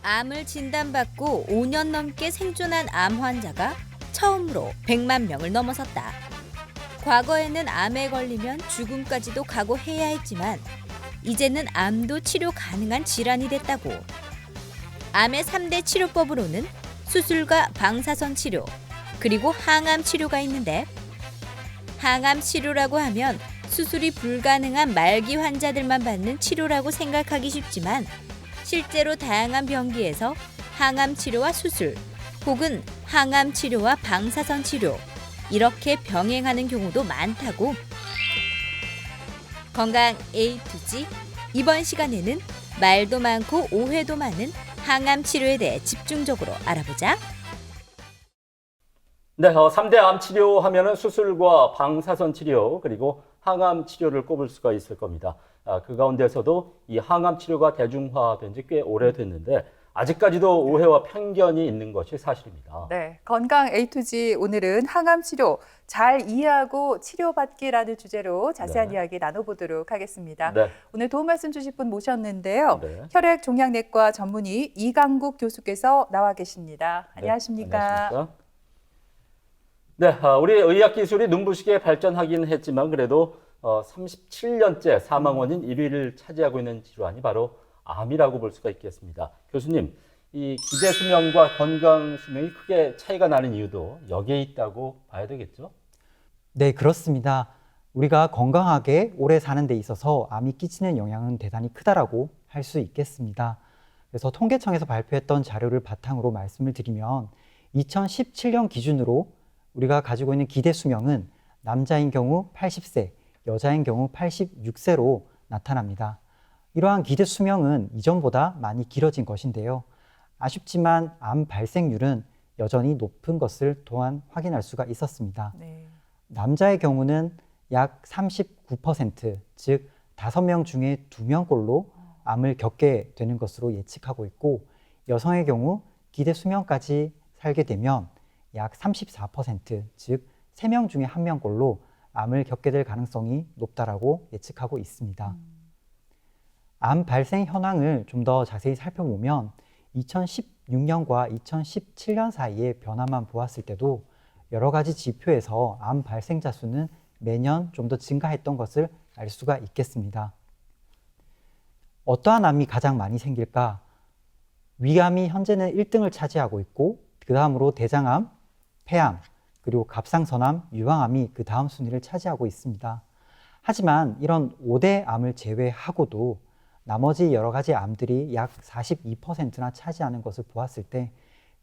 암을 진단받고 5년 넘게 생존한 암 환자가 처음으로 100만 명을 넘어섰다. 과거에는 암에 걸리면 죽음까지도 각오해야 했지만 이제는 암도 치료 가능한 질환이 됐다고. 암의 3대 치료법으로는 수술과 방사선 치료, 그리고 항암 치료가 있는데, 항암 치료라고 하면 수술이 불가능한 말기 환자들만 받는 치료라고 생각하기 쉽지만 실제로 다양한 병기에서 항암 치료와 수술, 혹은 항암 치료와 방사선 치료, 이렇게 병행하는 경우도 많다고. 건강 A to G, 이번 시간에는 말도 많고 오해도 많은 항암 치료에 대해 집중적으로 알아보자. 네, 3대 암 치료하면은 수술과 방사선 치료 그리고 항암 치료를 꼽을 수가 있을 겁니다. 그 가운데서도 이 항암 치료가 대중화된 지 꽤 오래됐는데 아직까지도 오해와 편견이 있는 것이 사실입니다. 네, 건강 A to G 오늘은 항암 치료 잘 이해하고 치료받기라는 주제로 자세한 이야기 나눠보도록 하겠습니다. 네. 오늘 도움 말씀 주실 분 모셨는데요. 네. 혈액종양내과 전문의 이강국 교수께서 나와 계십니다. 네, 안녕하십니까? 안녕하십니까? 네, 우리 의학 기술이 눈부시게 발전하긴 했지만 그래도 37년째 사망 원인 1위를 차지하고 있는 질환이 바로 암이라고 볼 수가 있겠습니다. 교수님, 이 기대 수명과 건강 수명이 크게 차이가 나는 이유도 여기에 있다고 봐야 되겠죠? 네, 그렇습니다. 우리가 건강하게 오래 사는 데 있어서 암이 끼치는 영향은 대단히 크다라고 할 수 있겠습니다. 그래서 통계청에서 발표했던 자료를 바탕으로 말씀을 드리면 2017년 기준으로 우리가 가지고 있는 기대 수명은 남자인 경우 80세, 여자인 경우 86세로 나타납니다. 이러한 기대 수명은 이전보다 많이 길어진 것인데요. 아쉽지만 암 발생률은 여전히 높은 것을 또한 확인할 수가 있었습니다. 네. 남자의 경우는 약 39%, 즉 5명 중에 2명꼴로 암을 겪게 되는 것으로 예측하고 있고, 여성의 경우 기대 수명까지 살게 되면 약 34%, 즉 3명 중에 1명꼴로 암을 겪게 될 가능성이 높다라고 예측하고 있습니다. 암 발생 현황을 좀 더 자세히 살펴보면 2016년과 2017년 사이의 변화만 보았을 때도 여러 가지 지표에서 암 발생자 수는 매년 좀 더 증가했던 것을 알 수가 있겠습니다. 어떠한 암이 가장 많이 생길까? 위암이 현재는 1등을 차지하고 있고 그 다음으로 대장암, 폐암, 그리고 갑상선암, 유방암이 그 다음 순위를 차지하고 있습니다. 하지만 이런 5대 암을 제외하고도 나머지 여러 가지 암들이 약 42%나 차지하는 것을 보았을 때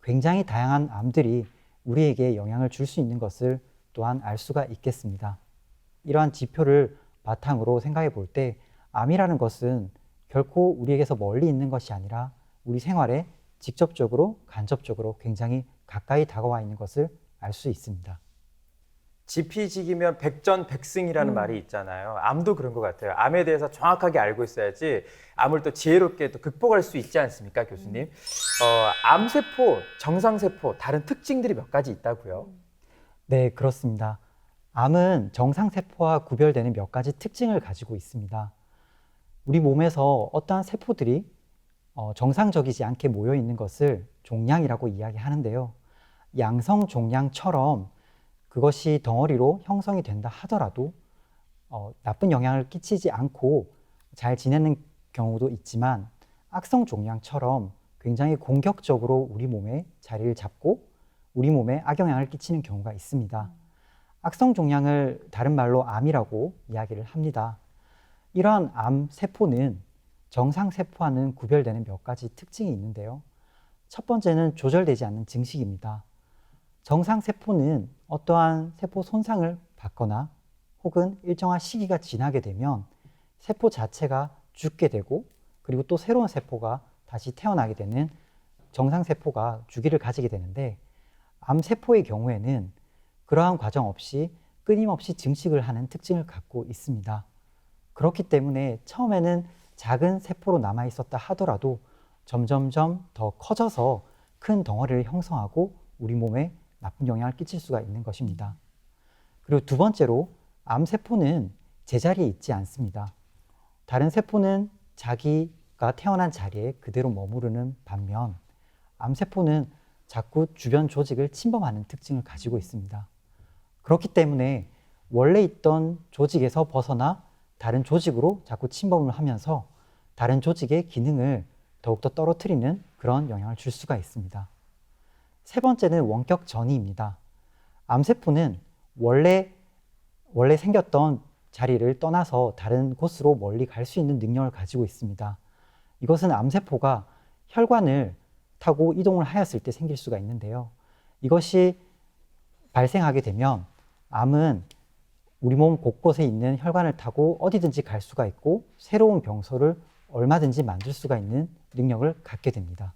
굉장히 다양한 암들이 우리에게 영향을 줄 수 있는 것을 또한 알 수가 있겠습니다. 이러한 지표를 바탕으로 생각해 볼 때 암이라는 것은 결코 우리에게서 멀리 있는 것이 아니라 우리 생활에 직접적으로, 간접적으로 굉장히 가까이 다가와 있는 것을 알 수 있습니다. 지피지기면 백전백승이라는 말이 있잖아요. 암도 그런 것 같아요. 암에 대해서 정확하게 알고 있어야지 암을 또 지혜롭게 또 극복할 수 있지 않습니까, 교수님? 암세포, 정상세포, 다른 특징들이 몇 가지 있다고요? 네, 그렇습니다. 암은 정상세포와 구별되는 몇 가지 특징을 가지고 있습니다. 우리 몸에서 어떠한 세포들이 정상적이지 않게 모여 있는 것을 종양이라고 이야기하는데요. 양성 종양처럼 그것이 덩어리로 형성이 된다 하더라도 나쁜 영향을 끼치지 않고 잘 지내는 경우도 있지만 악성 종양처럼 굉장히 공격적으로 우리 몸에 자리를 잡고 우리 몸에 악영향을 끼치는 경우가 있습니다. 악성 종양을 다른 말로 암이라고 이야기를 합니다. 이러한 암 세포는 정상세포와는 구별되는 몇 가지 특징이 있는데요. 첫 번째는 조절되지 않는 증식입니다. 정상세포는 어떠한 세포 손상을 받거나 혹은 일정한 시기가 지나게 되면 세포 자체가 죽게 되고 그리고 또 새로운 세포가 다시 태어나게 되는 정상세포가 주기를 가지게 되는데 암세포의 경우에는 그러한 과정 없이 끊임없이 증식을 하는 특징을 갖고 있습니다. 그렇기 때문에 처음에는 작은 세포로 남아 있었다 하더라도 점점점 더 커져서 큰 덩어리를 형성하고 우리 몸에 나쁜 영향을 끼칠 수가 있는 것입니다. 그리고 두 번째로 암세포는 제자리에 있지 않습니다. 다른 세포는 자기가 아까 태어난 자리에 그대로 머무르는 반면 암세포는 자꾸 주변 조직을 침범하는 특징을 가지고 있습니다. 그렇기 때문에 원래 있던 조직에서 벗어나 다른 조직으로 자꾸 침범을 하면서 다른 조직의 기능을 더욱더 떨어뜨리는 그런 영향을 줄 수가 있습니다. 세 번째는 원격 전이입니다. 암세포는 원래 생겼던 자리를 떠나서 다른 곳으로 멀리 갈 수 있는 능력을 가지고 있습니다. 이것은 암세포가 혈관을 타고 이동을 하였을 때 생길 수가 있는데요. 이것이 발생하게 되면 암은 우리 몸 곳곳에 있는 혈관을 타고 어디든지 갈 수가 있고 새로운 병소를 얼마든지 만들 수가 있는 능력을 갖게 됩니다.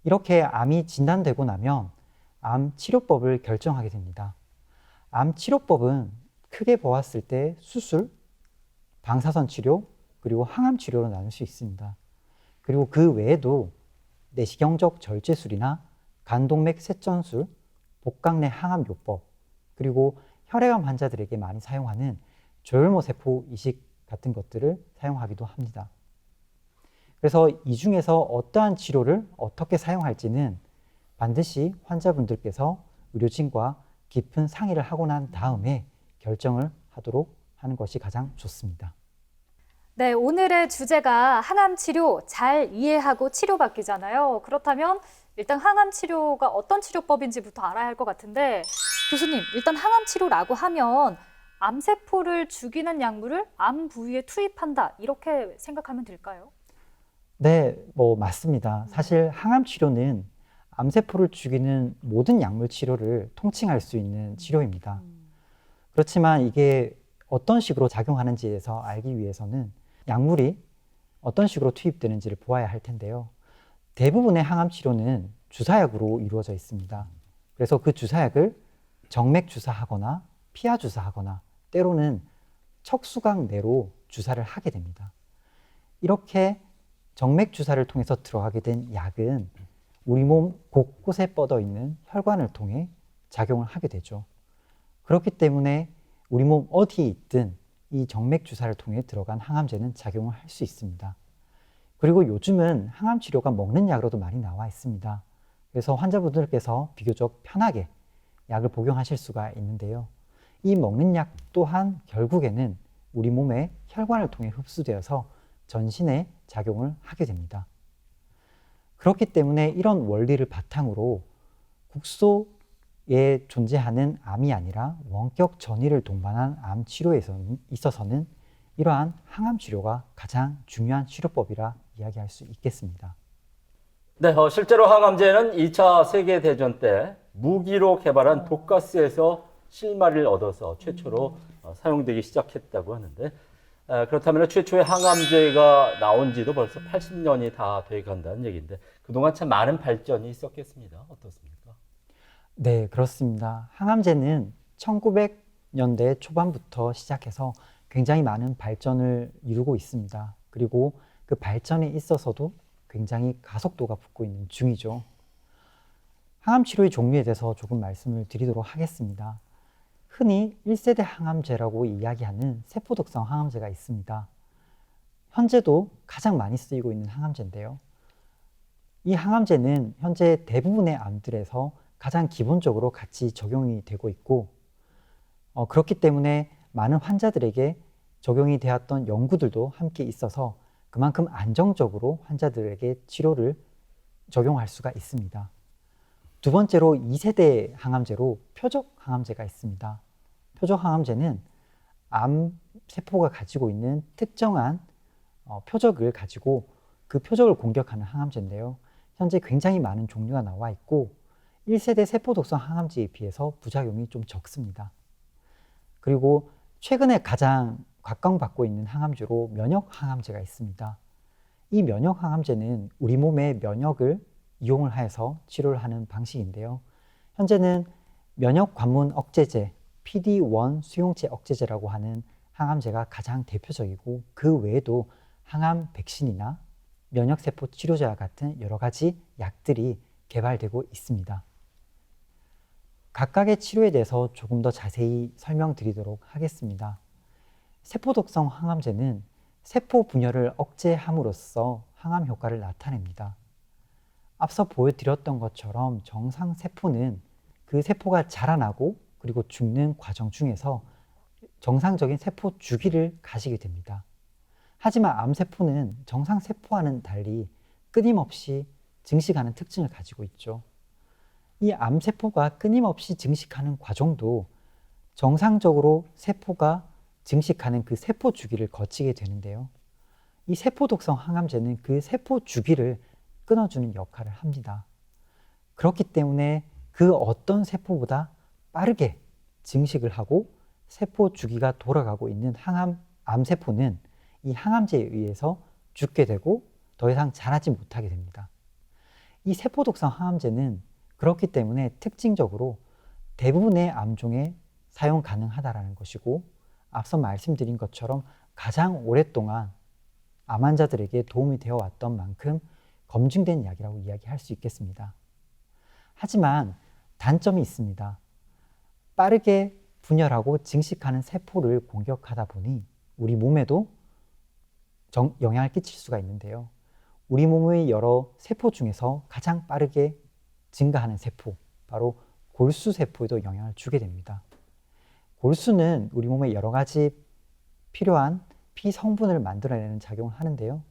이렇게 암이 진단되고 나면 암 치료법을 결정하게 됩니다. 암 치료법은 크게 보았을 때 수술, 방사선 치료, 그리고 항암 치료로 나눌 수 있습니다. 그리고 그 외에도 내시경적 절제술이나 간동맥 쇠전술, 복강내 항암요법, 그리고 혈액암 환자들에게 많이 사용하는 조혈모 세포 이식 같은 것들을 사용하기도 합니다. 그래서 이 중에서 어떠한 치료를 어떻게 사용할지는 반드시 환자분들께서 의료진과 깊은 상의를 하고 난 다음에 결정을 하도록 하는 것이 가장 좋습니다. 네, 오늘의 주제가 항암 치료 잘 이해하고 치료받기잖아요. 그렇다면 일단 항암 치료가 어떤 치료법인지부터 알아야 할 것 같은데 교수님, 일단 항암 치료라고 하면 암세포를 죽이는 약물을 암 부위에 투입한다 이렇게 생각하면 될까요? 네, 맞습니다. 사실 항암 치료는 암세포를 죽이는 모든 약물 치료를 통칭할 수 있는 치료입니다. 그렇지만 이게 어떤 식으로 작용하는지에 대해서 알기 위해서는 약물이 어떤 식으로 투입되는지를 보아야 할 텐데요. 대부분의 항암 치료는 주사약으로 이루어져 있습니다. 그래서 그 주사약을 정맥 주사하거나 피하 주사하거나 때로는 척수각 내로 주사를 하게 됩니다. 이렇게 정맥 주사를 통해서 들어가게 된 약은 우리 몸 곳곳에 뻗어 있는 혈관을 통해 작용을 하게 되죠. 그렇기 때문에 우리 몸 어디에 있든 이 정맥 주사를 통해 들어간 항암제는 작용을 할 수 있습니다. 그리고 요즘은 항암 치료가 먹는 약으로도 많이 나와 있습니다. 그래서 환자분들께서 비교적 편하게 약을 복용하실 수가 있는데요. 이 먹는 약 또한 결국에는 우리 몸의 혈관을 통해 흡수되어서 전신에 작용을 하게 됩니다. 그렇기 때문에 이런 원리를 바탕으로 국소에 존재하는 암이 아니라 원격 전이를 동반한 암 치료에 있어서는 이러한 항암 치료가 가장 중요한 치료법이라 이야기할 수 있겠습니다. 네, 실제로 항암제는 2차 세계대전 때 무기로 개발한 독가스에서 실마리를 얻어서 최초로 사용되기 시작했다고 하는데 그렇다면 최초의 항암제가 나온 지도 벌써 80년이 다 돼간다는 얘기인데 그동안 참 많은 발전이 있었겠습니다. 어떻습니까? 네, 그렇습니다. 항암제는 1900년대 초반부터 시작해서 굉장히 많은 발전을 이루고 있습니다. 그리고 그 발전에 있어서도 굉장히 가속도가 붙고 있는 중이죠. 항암 치료의 종류에 대해서 조금 말씀을 드리도록 하겠습니다. 흔히 1세대 항암제라고 이야기하는 세포독성 항암제가 있습니다. 현재도 가장 많이 쓰이고 있는 항암제인데요. 이 항암제는 현재 대부분의 암들에서 가장 기본적으로 같이 적용이 되고 있고 그렇기 때문에 많은 환자들에게 적용이 되었던 연구들도 함께 있어서 그만큼 안정적으로 환자들에게 치료를 적용할 수가 있습니다. 두 번째로 2세대 항암제로 표적 항암제가 있습니다. 표적 항암제는 암 세포가 가지고 있는 특정한 표적을 가지고 그 표적을 공격하는 항암제인데요. 현재 굉장히 많은 종류가 나와 있고 1세대 세포독성 항암제에 비해서 부작용이 좀 적습니다. 그리고 최근에 가장 각광받고 있는 항암제로 면역 항암제가 있습니다. 이 면역 항암제는 우리 몸의 면역을 이용을 해서 치료를 하는 방식인데요. 현재는 면역 관문 억제제, PD-1 수용체 억제제라고 하는 항암제가 가장 대표적이고 그 외에도 항암 백신이나 면역세포 치료제와 같은 여러 가지 약들이 개발되고 있습니다. 각각의 치료에 대해서 조금 더 자세히 설명드리도록 하겠습니다. 세포독성 항암제는 세포 분열을 억제함으로써 항암 효과를 나타냅니다. 앞서 보여드렸던 것처럼 정상 세포는 그 세포가 자라나고 그리고 죽는 과정 중에서 정상적인 세포 주기를 가지게 됩니다. 하지만 암세포는 정상 세포와는 달리 끊임없이 증식하는 특징을 가지고 있죠. 이 암세포가 끊임없이 증식하는 과정도 정상적으로 세포가 증식하는 그 세포 주기를 거치게 되는데요. 이 세포 독성 항암제는 그 세포 주기를 끊어주는 역할을 합니다. 그렇기 때문에 그 어떤 세포보다 빠르게 증식을 하고 세포 주기가 돌아가고 있는 암세포는 이 항암제에 의해서 죽게 되고 더 이상 자라지 못하게 됩니다. 이 세포 독성 항암제는 그렇기 때문에 특징적으로 대부분의 암종에 사용 가능하다는 것이고, 앞서 말씀드린 것처럼 가장 오랫동안 암 환자들에게 도움이 되어 왔던 만큼 검증된 약이라고 이야기할 수 있겠습니다. 하지만 단점이 있습니다. 빠르게 분열하고 증식하는 세포를 공격하다 보니 우리 몸에도 영향을 끼칠 수가 있는데요. 우리 몸의 여러 세포 중에서 가장 빠르게 증가하는 세포, 바로 골수세포에도 영향을 주게 됩니다. 골수는 우리 몸에 여러 가지 필요한 피성분을 만들어내는 작용을 하는데요.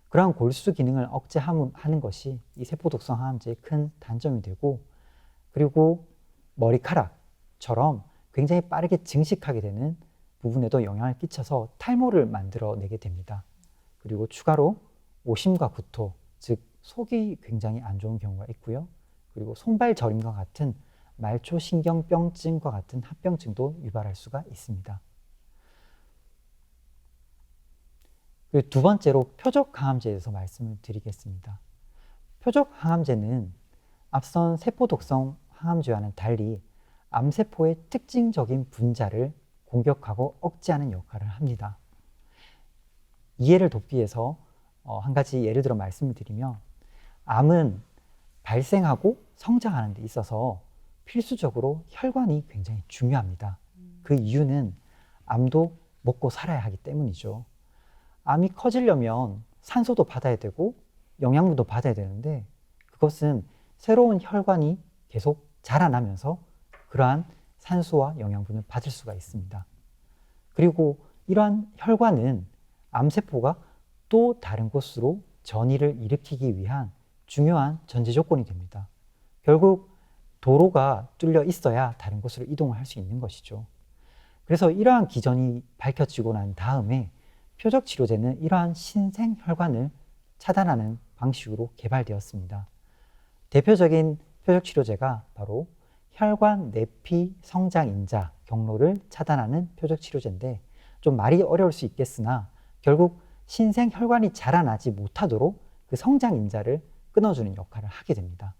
그러한 골수 기능을 억제하는 것이 이 세포 독성 항암제의 큰 단점이 되고, 그리고 머리카락처럼 굉장히 빠르게 증식하게 되는 부분에도 영향을 끼쳐서 탈모를 만들어내게 됩니다. 그리고 추가로 오심과 구토, 즉 속이 굉장히 안 좋은 경우가 있고요. 그리고 손발 저림과 같은 말초신경병증과 같은 합병증도 유발할 수가 있습니다. 그리고 두 번째로 표적항암제에 대해서 말씀을 드리겠습니다. 표적항암제는 앞선 세포독성 항암제와는 달리 암세포의 특징적인 분자를 공격하고 억제하는 역할을 합니다. 이해를 돕기 위해서 한 가지 예를 들어 말씀을 드리면, 암은 발생하고 성장하는 데 있어서 필수적으로 혈관이 굉장히 중요합니다. 그 이유는 암도 먹고 살아야 하기 때문이죠. 암이 커지려면 산소도 받아야 되고 영양분도 받아야 되는데, 그것은 새로운 혈관이 계속 자라나면서 그러한 산소와 영양분을 받을 수가 있습니다. 그리고 이러한 혈관은 암세포가 또 다른 곳으로 전이를 일으키기 위한 중요한 전제 조건이 됩니다. 결국 도로가 뚫려 있어야 다른 곳으로 이동을 할 수 있는 것이죠. 그래서 이러한 기전이 밝혀지고 난 다음에 표적치료제는 이러한 신생혈관을 차단하는 방식으로 개발되었습니다. 대표적인 표적치료제가 바로 혈관 내피 성장인자 경로를 차단하는 표적치료제인데, 좀 말이 어려울 수 있겠으나 결국 신생혈관이 자라나지 못하도록 그 성장인자를 끊어주는 역할을 하게 됩니다.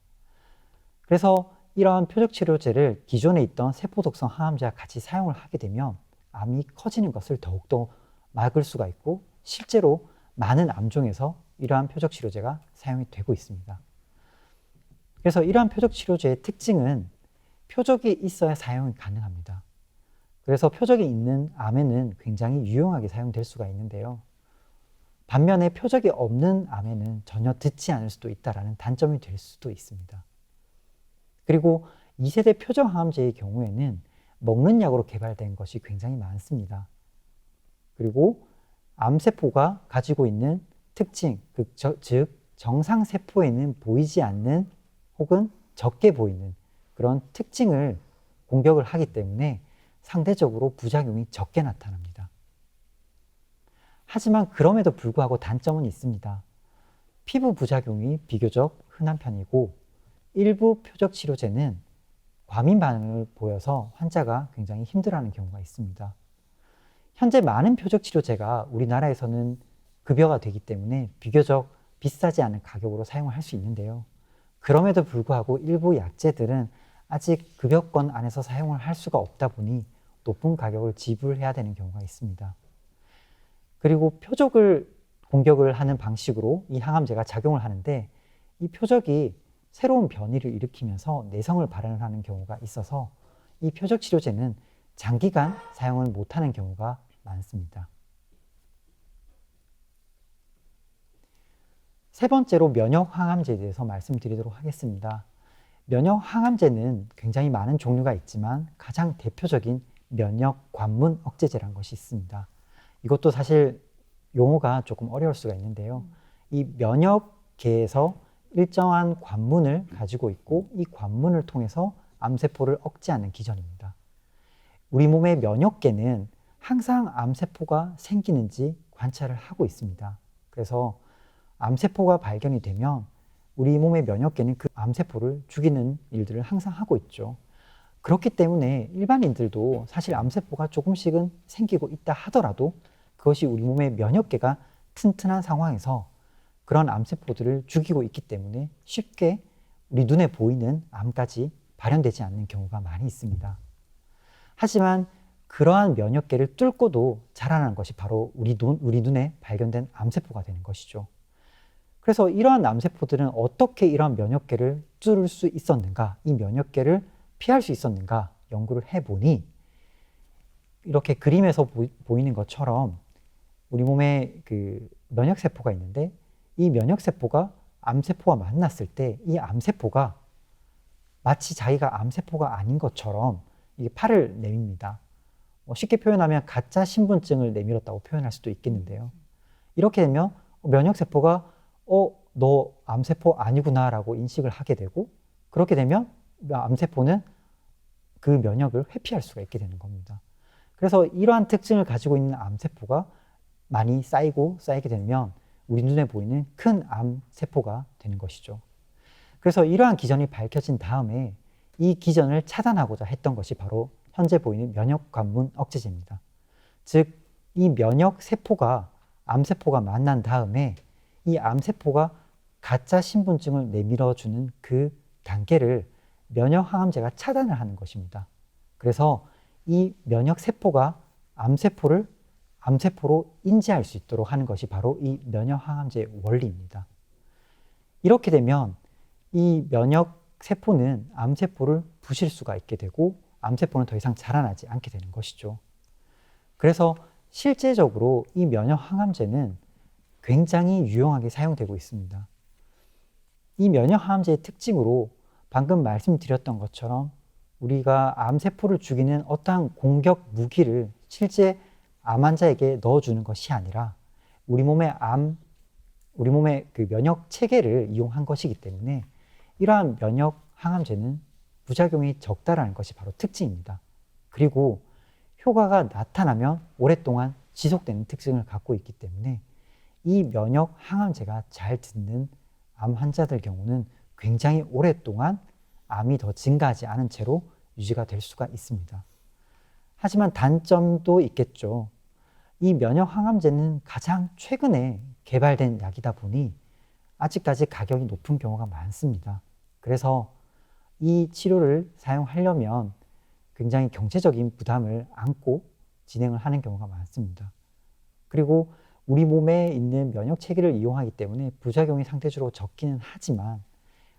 그래서 이러한 표적치료제를 기존에 있던 세포독성 항암제와 같이 사용을 하게 되면 암이 커지는 것을 더욱더 막을 수가 있고, 실제로 많은 암종에서 이러한 표적치료제가 사용이 되고 있습니다. 그래서 이러한 표적치료제의 특징은 표적이 있어야 사용이 가능합니다. 그래서 표적이 있는 암에는 굉장히 유용하게 사용될 수가 있는데요. 반면에 표적이 없는 암에는 전혀 듣지 않을 수도 있다는 단점이 될 수도 있습니다. 그리고 2세대 표적항암제의 경우에는 먹는 약으로 개발된 것이 굉장히 많습니다. 그리고 암세포가 가지고 있는 특징, 즉 정상세포에는 보이지 않는 혹은 적게 보이는 그런 특징을 공격을 하기 때문에 상대적으로 부작용이 적게 나타납니다. 하지만 그럼에도 불구하고 단점은 있습니다. 피부 부작용이 비교적 흔한 편이고, 일부 표적치료제는 과민 반응을 보여서 환자가 굉장히 힘들어하는 경우가 있습니다. 현재 많은 표적치료제가 우리나라에서는 급여가 되기 때문에 비교적 비싸지 않은 가격으로 사용을 할 수 있는데요. 그럼에도 불구하고 일부 약제들은 아직 급여권 안에서 사용을 할 수가 없다 보니 높은 가격을 지불해야 되는 경우가 있습니다. 그리고 표적을 공격을 하는 방식으로 이 항암제가 작용을 하는데, 이 표적이 새로운 변이를 일으키면서 내성을 발현을 하는 경우가 있어서 이 표적 치료제는 장기간 사용을 못하는 경우가 많습니다. 세 번째로 면역 항암제에 대해서 말씀드리도록 하겠습니다. 면역 항암제는 굉장히 많은 종류가 있지만 가장 대표적인 면역 관문 억제제라는 것이 있습니다. 이것도 사실 용어가 조금 어려울 수가 있는데요. 이 면역계에서 일정한 관문을 가지고 있고 이 관문을 통해서 암세포를 억제하는 기전입니다. 우리 몸의 면역계는 항상 암세포가 생기는지 관찰을 하고 있습니다. 그래서 암세포가 발견이 되면 우리 몸의 면역계는 그 암세포를 죽이는 일들을 항상 하고 있죠. 그렇기 때문에 일반인들도 사실 암세포가 조금씩은 생기고 있다 하더라도 그것이 우리 몸의 면역계가 튼튼한 상황에서 그런 암세포들을 죽이고 있기 때문에 쉽게 우리 눈에 보이는 암까지 발현되지 않는 경우가 많이 있습니다. 하지만 그러한 면역계를 뚫고도 자라나는 것이 바로 우리 눈에 발견된 암세포가 되는 것이죠. 그래서 이러한 암세포들은 어떻게 이러한 면역계를 뚫을 수 있었는가, 이 면역계를 피할 수 있었는가 연구를 해보니 이렇게 그림에서 보이는 것처럼 우리 몸에 그 면역세포가 있는데 이 면역세포가 암세포와 만났을 때 이 암세포가 마치 자기가 암세포가 아닌 것처럼 이게 팔을 내밉니다. 쉽게 표현하면 가짜 신분증을 내밀었다고 표현할 수도 있겠는데요. 이렇게 되면 면역세포가 너 암세포 아니구나 라고 인식을 하게 되고 그렇게 되면 암세포는 그 면역을 회피할 수가 있게 되는 겁니다. 그래서 이러한 특징을 가지고 있는 암세포가 많이 쌓이게 되면 우리 눈에 보이는 큰 암세포가 되는 것이죠. 그래서 이러한 기전이 밝혀진 다음에 이 기전을 차단하고자 했던 것이 바로 현재 보이는 면역관문 억제제입니다. 즉, 이 면역세포가 암세포가 만난 다음에 이 암세포가 가짜 신분증을 내밀어주는 그 단계를 면역항암제가 차단을 하는 것입니다. 그래서 이 면역세포가 암세포로 인지할 수 있도록 하는 것이 바로 이 면역항암제의 원리입니다. 이렇게 되면 이 면역세포는 암세포를 부실 수가 있게 되고 암세포는 더 이상 자라나지 않게 되는 것이죠. 그래서 실제적으로 이 면역항암제는 굉장히 유용하게 사용되고 있습니다. 이 면역항암제의 특징으로 방금 말씀드렸던 것처럼 우리가 암세포를 죽이는 어떠한 공격 무기를 실제 암 환자에게 넣어주는 것이 아니라 우리 몸의 그 면역 체계를 이용한 것이기 때문에 이러한 면역 항암제는 부작용이 적다라는 것이 바로 특징입니다. 그리고 효과가 나타나면 오랫동안 지속되는 특징을 갖고 있기 때문에 이 면역 항암제가 잘 듣는 암 환자들 경우는 굉장히 오랫동안 암이 더 증가하지 않은 채로 유지가 될 수가 있습니다. 하지만 단점도 있겠죠. 이 면역 항암제는 가장 최근에 개발된 약이다 보니 아직까지 가격이 높은 경우가 많습니다. 그래서 이 치료를 사용하려면 굉장히 경제적인 부담을 안고 진행을 하는 경우가 많습니다. 그리고 우리 몸에 있는 면역 체계를 이용하기 때문에 부작용이 상대적으로 적기는 하지만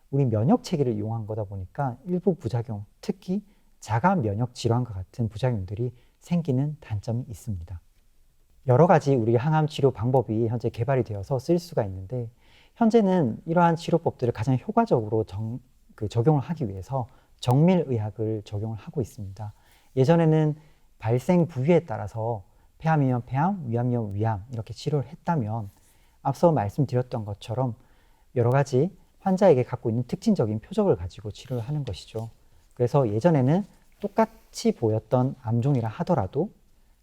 우리 면역 체계를 이용한 거다 보니까 일부 부작용, 특히 자가 면역 질환과 같은 부작용들이 생기는 단점이 있습니다. 여러 가지 우리 항암 치료 방법이 현재 개발이 되어서 쓸 수가 있는데 현재는 이러한 치료법들을 가장 효과적으로 적용을 하기 위해서 정밀의학을 적용을 하고 있습니다. 예전에는 발생 부위에 따라서 폐암이면 폐암, 위암이면 위암 이렇게 치료를 했다면 앞서 말씀드렸던 것처럼 여러 가지 환자에게 갖고 있는 특징적인 표적을 가지고 치료를 하는 것이죠. 그래서 예전에는 똑같이 보였던 암종이라 하더라도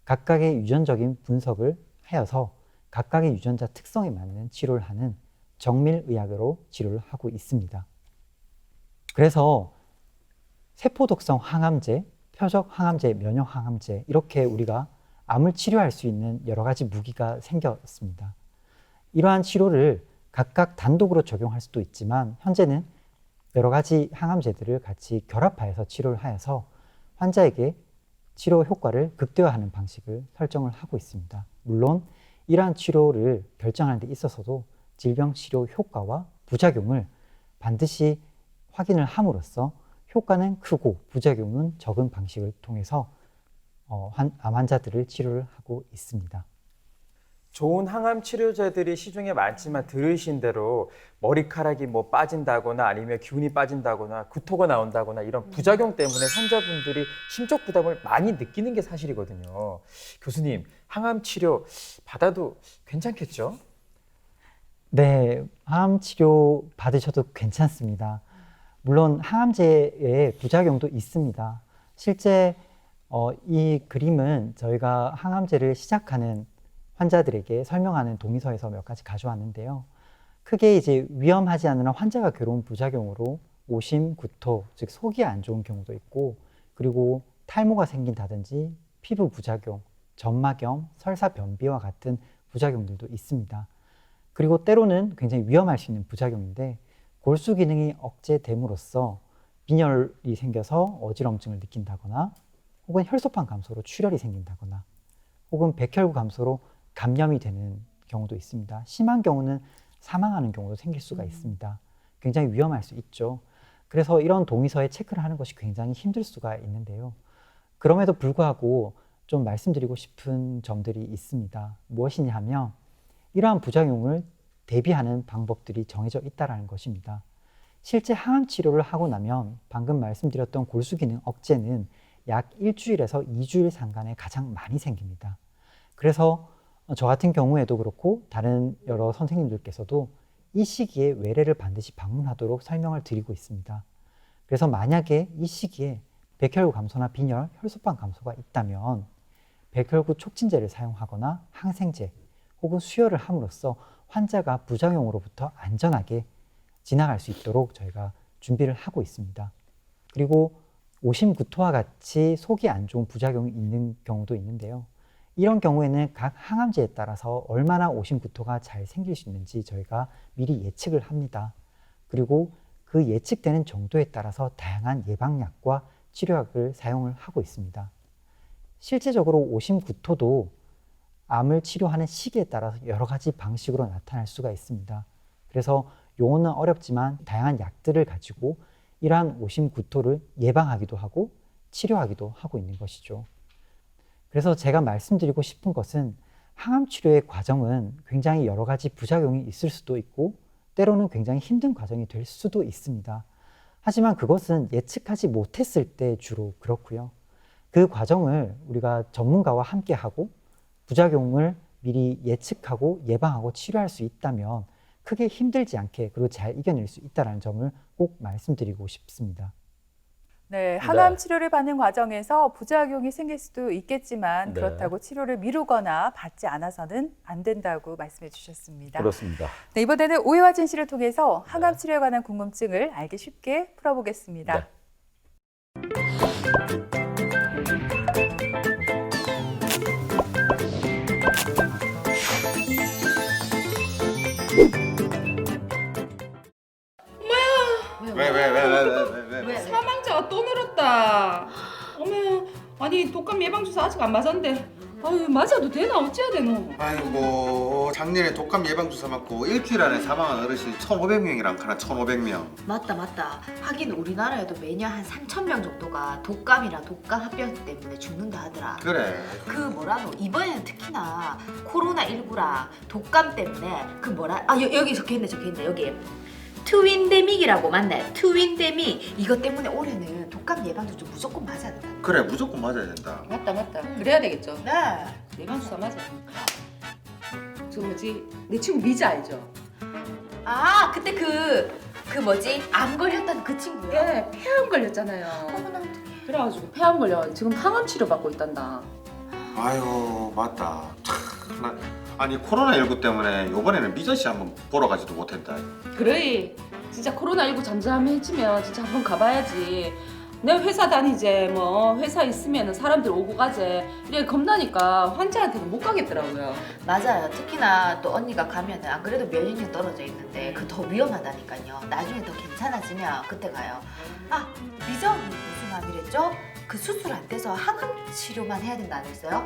각각의 유전적인 분석을 하여서 각각의 유전자 특성에 맞는 치료를 하는 정밀의학으로 치료를 하고 있습니다. 그래서 세포독성 항암제, 표적 항암제, 면역 항암제 이렇게 우리가 암을 치료할 수 있는 여러 가지 무기가 생겼습니다. 이러한 치료를 각각 단독으로 적용할 수도 있지만 현재는 여러 가지 항암제들을 같이 결합하여서 치료를 하여서 환자에게 치료 효과를 극대화하는 방식을 설정을 하고 있습니다. 물론 이러한 치료를 결정하는 데 있어서도 질병 치료 효과와 부작용을 반드시 확인을 함으로써 효과는 크고 부작용은 적은 방식을 통해서 암 환자들을 치료를 하고 있습니다. 좋은 항암 치료제들이 시중에 많지만 들으신 대로 머리카락이 뭐 빠진다거나 아니면 기운이 빠진다거나 구토가 나온다거나 이런 부작용 때문에 환자분들이 심적 부담을 많이 느끼는 게 사실이거든요. 교수님, 항암 치료 받아도 괜찮겠죠? 네, 항암 치료 받으셔도 괜찮습니다. 물론 항암제의 부작용도 있습니다. 실제 이 그림은 저희가 항암제를 시작하는 환자들에게 설명하는 동의서에서 몇 가지 가져왔는데요. 크게 이제 위험하지 않으나 환자가 괴로운 부작용으로 오심, 구토, 즉 속이 안 좋은 경우도 있고, 그리고 탈모가 생긴다든지 피부 부작용, 점막염, 설사 변비와 같은 부작용들도 있습니다. 그리고 때로는 굉장히 위험할 수 있는 부작용인데, 골수 기능이 억제됨으로써 빈혈이 생겨서 어지럼증을 느낀다거나, 혹은 혈소판 감소로 출혈이 생긴다거나, 혹은 백혈구 감소로 감염이 되는 경우도 있습니다. 심한 경우는 사망하는 경우도 생길 수가 있습니다. 굉장히 위험할 수 있죠. 그래서 이런 동의서에 체크를 하는 것이 굉장히 힘들 수가 있는데요. 그럼에도 불구하고 좀 말씀드리고 싶은 점들이 있습니다. 무엇이냐 하면 이러한 부작용을 대비하는 방법들이 정해져 있다는 것입니다. 실제 항암 치료를 하고 나면 방금 말씀드렸던 골수 기능 억제는 약 1주일에서 2주일 상간에 가장 많이 생깁니다. 그래서 저 같은 경우에도 그렇고 다른 여러 선생님들께서도 이 시기에 외래를 반드시 방문하도록 설명을 드리고 있습니다. 그래서 만약에 이 시기에 백혈구 감소나 빈혈, 혈소판 감소가 있다면 백혈구 촉진제를 사용하거나 항생제 혹은 수혈을 함으로써 환자가 부작용으로부터 안전하게 지나갈 수 있도록 저희가 준비를 하고 있습니다. 그리고 오심, 구토와 같이 속이 안 좋은 부작용이 있는 경우도 있는데요. 이런 경우에는 각 항암제에 따라서 얼마나 오심, 구토가 잘 생길 수 있는지 저희가 미리 예측을 합니다. 그리고 그 예측되는 정도에 따라서 다양한 예방약과 치료약을 사용을 하고 있습니다. 실제적으로 오심, 구토도 암을 치료하는 시기에 따라서 여러 가지 방식으로 나타날 수가 있습니다. 그래서 용어는 어렵지만 다양한 약들을 가지고 이러한 오심, 구토를 예방하기도 하고 치료하기도 하고 있는 것이죠. 그래서 제가 말씀드리고 싶은 것은 항암 치료의 과정은 굉장히 여러 가지 부작용이 있을 수도 있고 때로는 굉장히 힘든 과정이 될 수도 있습니다. 하지만 그것은 예측하지 못했을 때 주로 그렇고요. 그 과정을 우리가 전문가와 함께 하고 부작용을 미리 예측하고 예방하고 치료할 수 있다면 크게 힘들지 않게 그리고 잘 이겨낼 수 있다는 점을 꼭 말씀드리고 싶습니다. 네, 항암 치료를 받는 과정에서 부작용이 생길 수도 있겠지만 네. 그렇다고 치료를 미루거나 받지 않아서는 안 된다고 말씀해 주셨습니다. 그렇습니다. 네, 이번에는 오해와 진실을 통해서 항암 치료에 관한 궁금증을 알기 쉽게 풀어보겠습니다. 네. 왜? 사망자가 또 늘었다. 어머, 아니 독감 예방주사 아직 안 맞았는데. 아유, 맞아도 되나 어찌해야 되노? 아이고 작년에 독감 예방주사 맞고 일주일 안에 사망한 어르신이 1,500명이랑 하나 1,500명. 맞다. 하긴 우리나라에도 매년 한 3,000명 정도가 독감이랑 독감 합병증 때문에 죽는다 하더라. 그래. 그 뭐라노 이번에는 특히나 코로나19랑 독감 때문에 그 뭐라 여기 적혀있네 여기 트윈데믹이라고 맞네. 트윈데믹 이것 때문에 올해는 독감 예방주사 무조건 맞아야 된다. 그래 무조건 맞아야 된다. 맞다. 그래야 되겠죠. 네. 예방주사 맞아야 되니까. 저 뭐지? 내 친구 미지 알죠? 아 그때 그 뭐지 암 걸렸던 그 친구요? 예, 폐암 걸렸잖아요. 어머나 어떡해. 그래가지고 폐암 걸려 지금 항암 치료 받고 있단다. 아유 맞다. 참, 아니 코로나19 때문에 이번에는 미자 씨 한번 보러 가지도 못했다. 그래 진짜 코로나19 잠잠해지면 진짜 한번 가봐야지. 내 회사 다니제 뭐 회사 있으면 사람들 오고 가재 이래 겁나니까 환자한테는 못 가겠더라고요. 맞아요. 특히나 또 언니가 가면은 안 그래도 면역력 떨어져 있는데 그 더 위험하다니까요. 나중에 더 괜찮아지면 그때 가요. 아 미자 언니 무슨 암이랬죠? 그 수술 안 돼서 항암 치료만 해야 된다 안 했어요?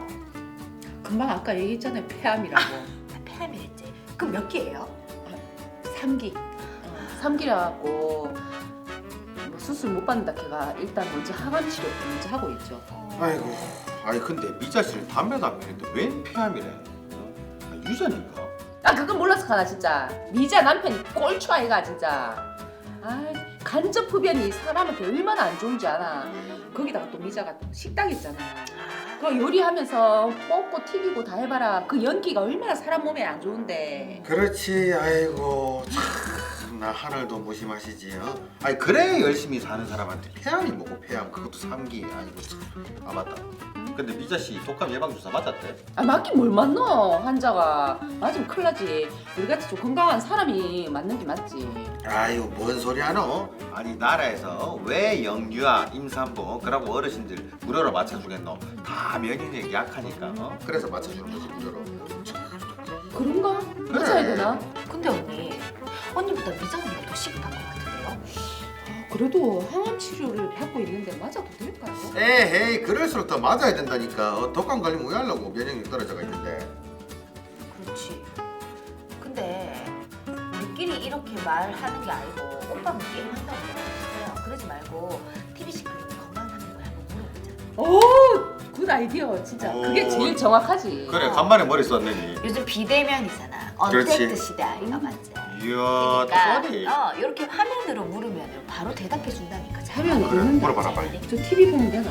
금방 아까 얘기했잖아요 폐암이라고. 폐암이랬지. 그럼 몇 기예요? 3기. 3기라고 뭐 수술 못 받는다 걔가 일단 먼저 항암 치료 먼저 하고 있죠. 아이고 아니 근데 미자 씨는 담배도 안 피우는데 웬 폐암이래? 유전인가? 아 그건 몰랐어 하나 진짜. 미자 남편이 꼴초 아이가 진짜. 아 간접 흡연이 사람한테 얼마나 안 좋은지 알아. 거기다가 또 미자가 또 식당 있잖아. 그 요리하면서 볶고 튀기고 다 해봐라. 그 연기가 얼마나 사람 몸에 안 좋은데. 그렇지. 아이고 참, 나 하늘도 무심하시지. 아니 그래 열심히 사는 사람한테 폐암이 뭐고 폐암 그것도 3기. 아이고 참. 아 맞다. 근데 미자 씨 독감 예방 주사 맞았대? 아 맞긴 뭘 맞노 환자가. 맞으면 큰일 나지. 우리같이 좀 건강한 사람이 맞는 게 맞지. 아유 뭔 소리 하노? 아니 나라에서 왜 영유아, 임산부 그러고 어르신들 무료로 맞춰주겠노? 다 면역력이 약하니까. 그래서 맞춰주는 거지 무료로. 그런가? 맞아야 되나? 근데 언니보다 미자 언니가 더 시급한 것 같은데요? 그래도 항암 치료를 받고 있는데 맞아도 될까요? 에헤이 그럴수록 더 맞아야 된다니까. 독감 걸리면 왜 하려고 면역력 떨어져가 있는데. 그렇지. 근데 우리끼리 이렇게 말하는 게 아니고 오빠는 게임한다고 그러잖아요. 그러지 말고 TV 시크릿 건강 상담을 한번 물어보자. 오! 굿 아이디어 진짜. 오. 그게 제일 정확하지. 그래 간만에 머리 썼네. 요즘 비대면이잖아. 그렇지. 언택트 시대 아이가 맞지? 이야 소리. 그러니까 이렇게 화면으로 물으면 바로 대답해 준다니까. 잘 화면이 그래 있는데. 물어봐라 빨리. 저 TV 보면 되나?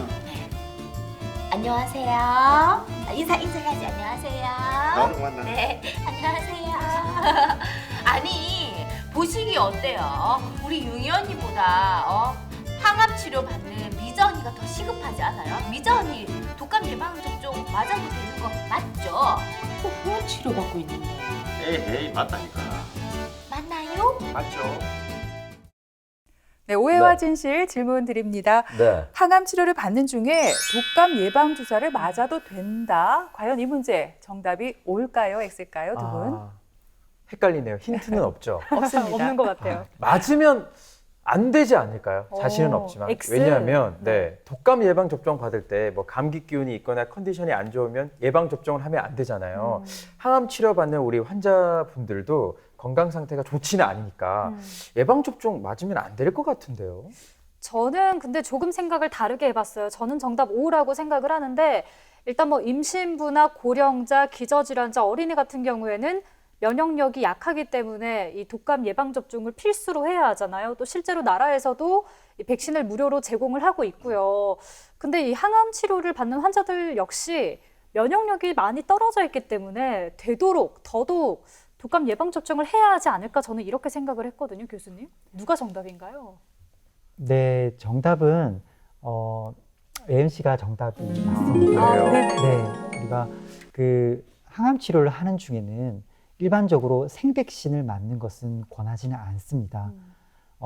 안녕하세요. 인사해야지. 안녕하세요. 너무 고맙다. 네, 안녕하세요. 아니 보시기 어때요? 우리 융이 언니보다 항암 치료 받는 미자 언니가 더 시급하지 않아요? 미자 언니 독감 예방 접종 맞아도 되는 거 맞죠? 항암 치료 받고 있는데. 에헤이 맞다니까. 맞나요? 맞죠. 네, 오해와 네. 진실 질문 드립니다. 네. 항암 치료를 받는 중에 독감 예방 주사를 맞아도 된다. 과연 이 문제 정답이 O일까요, X일까요, 두 분? 헷갈리네요. 힌트는 없죠. 없습니다. 없는 것 같아요. 맞으면 안 되지 않을까요? 자신은 없지만. X. 왜냐하면 독감 예방 접종 받을 때 뭐 감기 기운이 있거나 컨디션이 안 좋으면 예방 접종을 하면 안 되잖아요. 항암 치료 받는 우리 환자분들도 건강 상태가 좋지는 않으니까 예방 접종 맞으면 안 될 것 같은데요. 저는 근데 조금 생각을 다르게 해봤어요. 저는 정답 O라고 생각을 하는데 일단 뭐 임신부나 고령자, 기저질환자, 어린이 같은 경우에는 면역력이 약하기 때문에 이 독감 예방 접종을 필수로 해야 하잖아요. 또 실제로 나라에서도 이 백신을 무료로 제공을 하고 있고요. 근데 이 항암 치료를 받는 환자들 역시 면역력이 많이 떨어져 있기 때문에 되도록 더더욱 독감 예방 접종을 해야 하지 않을까 저는 이렇게 생각을 했거든요, 교수님. 누가 정답인가요? 네, 정답은 예은 씨가 정답이 맞습니다. 그래요? 네네. 우리가 그 항암 치료를 하는 중에는 일반적으로 생백신을 맞는 것은 권하지는 않습니다.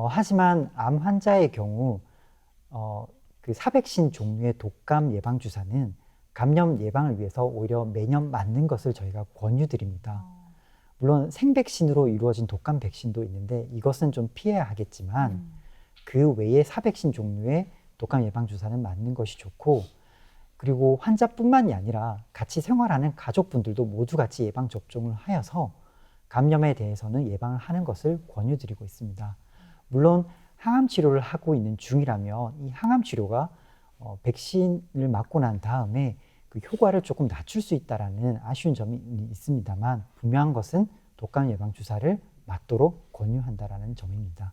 하지만 암 환자의 경우 그 사백신 종류의 독감 예방 주사는 감염 예방을 위해서 오히려 매년 맞는 것을 저희가 권유드립니다. 물론 생백신으로 이루어진 독감 백신도 있는데 이것은 좀 피해야 하겠지만 그 외에 사백신 종류의 독감 예방 주사는 맞는 것이 좋고, 그리고 환자뿐만이 아니라 같이 생활하는 가족분들도 모두 같이 예방 접종을 하여서 감염에 대해서는 예방을 하는 것을 권유드리고 있습니다. 물론 항암 치료를 하고 있는 중이라면 이 항암 치료가 백신을 맞고 난 다음에 그 효과를 조금 낮출 수 있다라는 아쉬운 점이 있습니다만 분명한 것은 독감 예방 주사를 맞도록 권유한다라는 점입니다.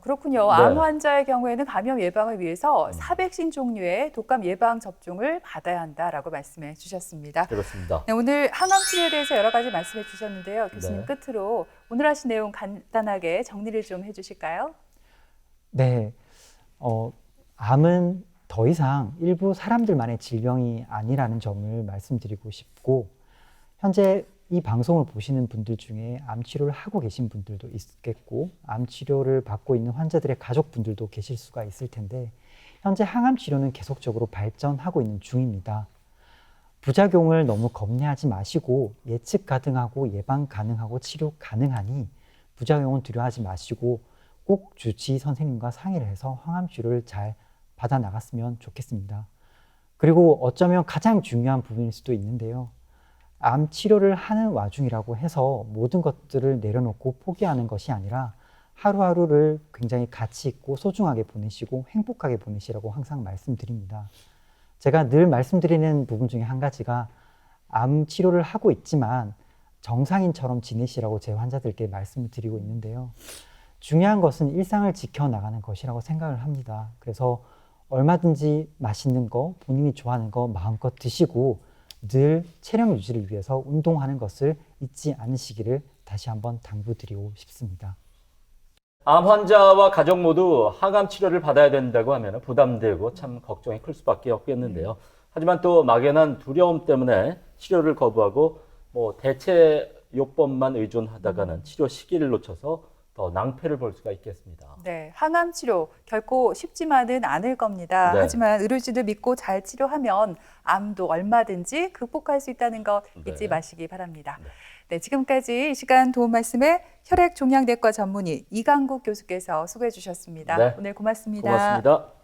그렇군요. 네. 암 환자의 경우에는 감염 예방을 위해서 사백신 종류의 독감 예방 접종을 받아야 한다라고 말씀해 주셨습니다. 그렇습니다. 네, 오늘 항암 치료에 대해서 여러 가지 말씀해 주셨는데요. 교수님 네. 끝으로 오늘 하신 내용 간단하게 정리를 좀 해주실까요? 네, 암은 더 이상 일부 사람들만의 질병이 아니라는 점을 말씀드리고 싶고, 현재 이 방송을 보시는 분들 중에 암 치료를 하고 계신 분들도 있겠고 암 치료를 받고 있는 환자들의 가족분들도 계실 수가 있을 텐데, 현재 항암 치료는 계속적으로 발전하고 있는 중입니다. 부작용을 너무 겁내하지 마시고 예측 가능하고 예방 가능하고 치료 가능하니 부작용은 두려워하지 마시고 꼭 주치의 선생님과 상의를 해서 항암 치료를 잘 받아 나갔으면 좋겠습니다. 그리고 어쩌면 가장 중요한 부분일 수도 있는데요. 암 치료를 하는 와중이라고 해서 모든 것들을 내려놓고 포기하는 것이 아니라 하루하루를 굉장히 가치 있고 소중하게 보내시고 행복하게 보내시라고 항상 말씀드립니다. 제가 늘 말씀드리는 부분 중에 한 가지가 암 치료를 하고 있지만 정상인처럼 지내시라고 제 환자들께 말씀을 드리고 있는데요. 중요한 것은 일상을 지켜나가는 것이라고 생각을 합니다. 그래서 얼마든지 맛있는 거, 본인이 좋아하는 거 마음껏 드시고 늘 체력 유지를 위해서 운동하는 것을 잊지 않으시기를 다시 한번 당부드리고 싶습니다. 암 환자와 가족 모두 항암 치료를 받아야 된다고 하면 부담되고 참 걱정이 클 수밖에 없겠는데요. 하지만 또 막연한 두려움 때문에 치료를 거부하고 대체 요법만 의존하다가는 치료 시기를 놓쳐서 더 낭패를 볼 수가 있겠습니다. 네, 항암 치료 결코 쉽지만은 않을 겁니다. 네. 하지만 의료진을 믿고 잘 치료하면 암도 얼마든지 극복할 수 있다는 것 잊지 네. 마시기 바랍니다. 네. 네, 지금까지 이 시간 도움 말씀에 혈액종양내과 전문의 이강국 교수께서 수고해 주셨습니다. 네. 오늘 고맙습니다. 고맙습니다.